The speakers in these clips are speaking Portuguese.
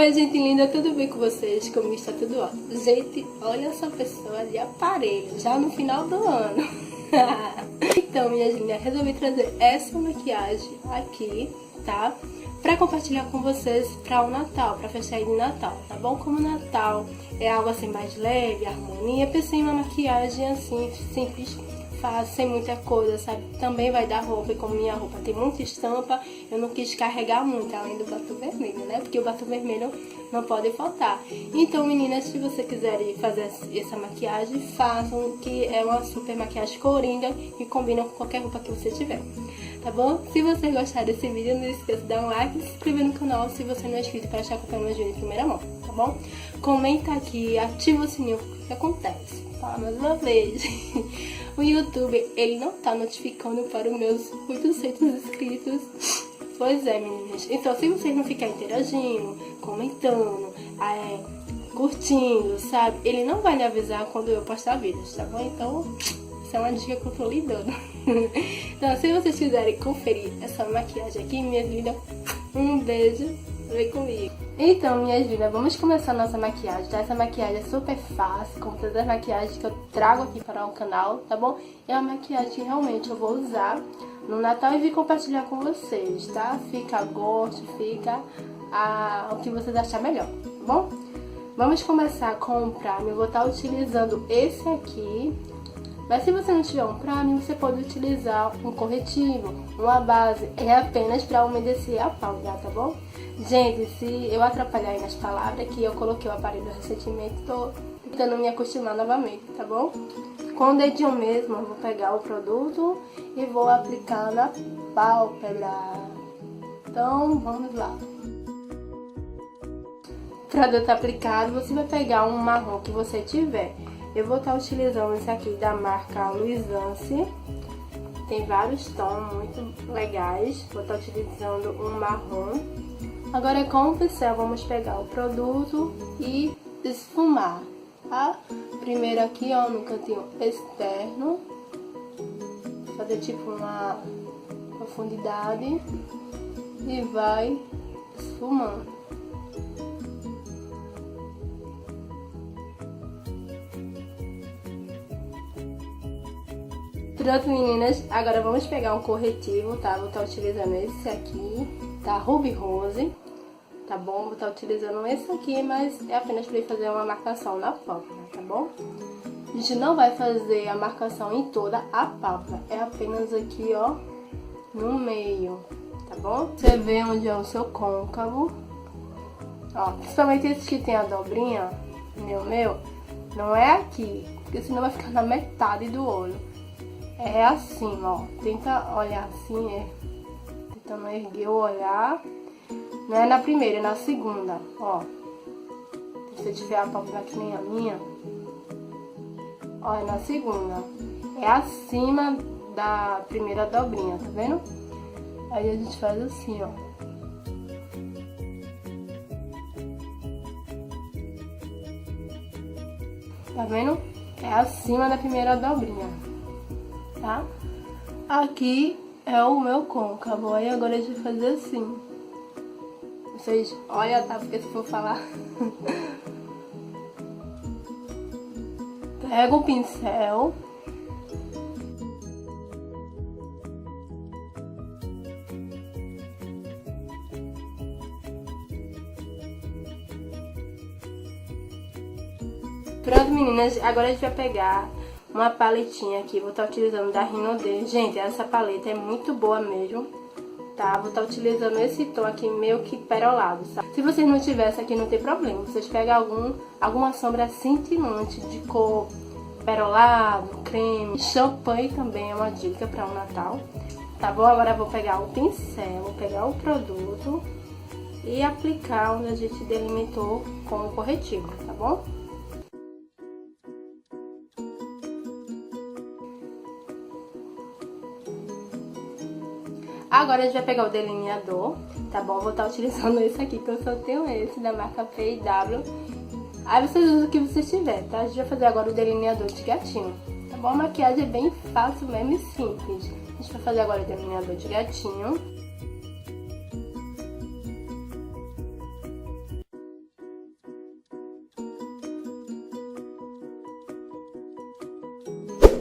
Oi, gente linda, tudo bem com vocês? Comigo está tudo ótimo. Gente, olha essa pessoa de aparelho, já no final do ano. Então, minha linda, resolvi trazer essa maquiagem aqui, tá? Pra compartilhar com vocês para o Natal, pra fechar aí de Natal, tá bom? Como Natal é algo assim mais leve, harmonia, pensei em uma maquiagem assim, simples, fácil, sem muita coisa, sabe? Também vai dar roupa, e como minha roupa tem muita estampa, eu não quis carregar muito, além do batom vermelho, né? Porque o batom vermelho não pode faltar. Então, meninas, se vocês quiserem fazer essa maquiagem, façam, que é uma super maquiagem coringa e combina com qualquer roupa que você tiver. Tá bom? Se você gostar desse vídeo, não esqueça de dar um like e se inscrever no canal se você não é inscrito para estar acompanhando meus vídeos em primeira mão, tá bom? Comenta aqui, ativa o sininho, o que acontece, tá? Mais uma vez, o YouTube, ele não tá notificando para os meus 800 inscritos. Pois é, meninas. Então, se vocês não ficarem interagindo, comentando, curtindo, sabe? Ele não vai lhe avisar quando eu postar vídeos, tá bom? Então, é uma dica que eu tô lhe dando. Então, se vocês quiserem conferir essa maquiagem aqui, minhas lindas, um beijo, vem comigo. Então, minhas lindas, vamos começar a nossa maquiagem, tá? Essa maquiagem é super fácil, como todas as maquiagens que eu trago aqui para o canal, tá bom? É uma maquiagem que realmente eu vou usar no Natal e vim compartilhar com vocês, tá? Fica a gosto, fica o que vocês acharem melhor, tá bom? Vamos começar com o primer. Eu vou estar utilizando esse aqui. Mas se você não tiver um primer, você pode utilizar um corretivo, uma base. É apenas para umedecer a pálpebra, tá bom? Gente, se eu atrapalhar aí nas palavras, que eu coloquei o aparelho recentemente, tô tentando me acostumar novamente, tá bom? Com o dedinho mesmo, eu vou pegar o produto e vou aplicar na pálpebra. Então, vamos lá. Produto aplicado, você vai pegar um marrom que você tiver. Eu vou estar utilizando esse aqui da marca Luisance. Tem vários tons muito legais. Vou estar utilizando um marrom. Agora, com o pincel, vamos pegar o produto e esfumar, tá? Primeiro aqui, ó, no cantinho externo. Fazer tipo uma profundidade. E vai esfumando. Pronto, meninas, agora vamos pegar um corretivo, tá? Vou estar utilizando esse aqui, tá? Ruby Rose, tá bom? Vou estar utilizando esse aqui, mas é apenas para fazer uma marcação na pálpebra, tá bom? A gente não vai fazer a marcação em toda a pálpebra, é apenas aqui, ó, no meio, tá bom? Você vê onde é o seu côncavo, ó, principalmente esse que tem a dobrinha, meu, não é aqui, porque senão vai ficar na metade do olho. É assim, ó, tenta olhar assim, tentando erguer o olhar, não é na primeira, é na segunda, ó. Se você tiver a pálpebra que nem a minha, ó, é na segunda, é acima da primeira dobrinha, tá vendo? Aí a gente faz assim, ó. Tá vendo? É acima da primeira dobrinha. Tá? Aqui é o meu côncavo, aí agora a gente vai fazer assim. Vocês olham, tá? Porque se for falar. Pega o pincel. Pronto, meninas, agora a gente vai pegar uma paletinha aqui, vou estar utilizando da Renaudet. Gente, essa paleta é muito boa mesmo, tá? Vou estar utilizando esse tom aqui meio que perolado, sabe? Se vocês não tivessem aqui, não tem problema. Vocês pegam alguma sombra cintilante de cor perolado, creme, champanhe também é uma dica para o Natal, tá bom? Agora eu vou pegar o pincel, vou pegar o produto e aplicar onde a gente delimitou com o corretivo, tá bom? Agora a gente vai pegar o delineador, tá bom? Vou estar utilizando esse aqui, que eu só tenho esse, da marca P&W. Aí vocês usam o que vocês tiverem, tá? A gente vai fazer agora o delineador de gatinho, tá bom? A maquiagem é bem fácil mesmo e simples. A gente vai fazer agora o delineador de gatinho.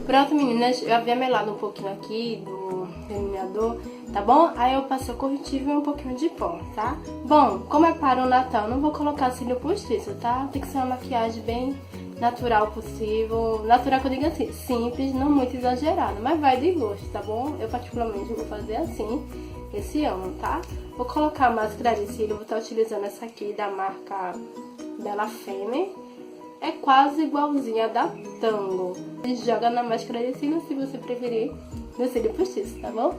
Pronto, meninas, eu havia melado um pouquinho aqui do delineador, tá bom? Aí eu passei o corretivo e um pouquinho de pó, tá? Bom, como é para o Natal, não vou colocar cílio postiço, tá? Tem que ser uma maquiagem bem natural possível. Natural que eu digo assim, simples, não muito exagerada, mas vai de gosto, tá bom? Eu particularmente vou fazer assim esse ano, tá? Vou colocar a máscara de cílio, vou estar utilizando essa aqui da marca Bella Femme. É quase igualzinha a da Tango. Joga na máscara de cílio se você preferir no cílio postiço, tá bom?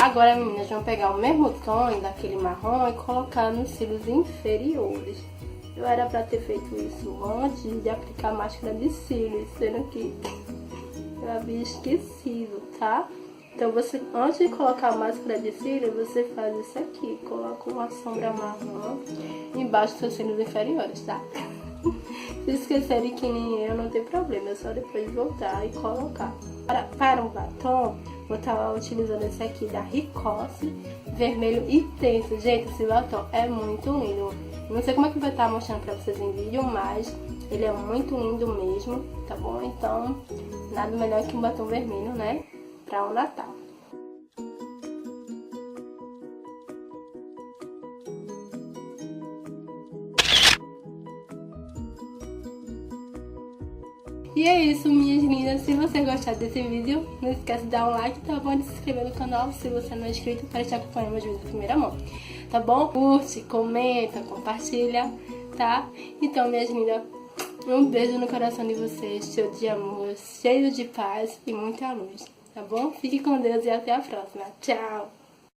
Agora, meninas, vão pegar o mesmo tom daquele marrom e colocar nos cílios inferiores. Eu era pra ter feito isso antes de aplicar a máscara de cílios, sendo que eu havia esquecido, tá? Então, você, antes de colocar a máscara de cílio, você faz isso aqui. Coloca uma sombra marrom embaixo dos seus cílios inferiores, tá? Se esquecerem que nem eu, não tem problema. É só depois voltar e colocar. Para um batom, vou estar utilizando esse aqui da Ricosse, vermelho intenso. Gente, esse batom é muito lindo. Não sei como é que vai estar mostrando pra vocês em vídeo, mas ele é muito lindo mesmo, tá bom? Então, nada melhor que um batom vermelho, né? Para o Natal. E é isso, minhas lindas. Se você gostar desse vídeo, não esquece de dar um like, tá bom? De se inscrever no canal se você não é inscrito para te acompanhar meus vídeos em primeira mão, tá bom? Curte, comenta, compartilha, tá? Então, minhas lindas, um beijo no coração de vocês, cheio de amor, cheio de paz e muita luz. Tá bom? Fique com Deus e até a próxima. Tchau!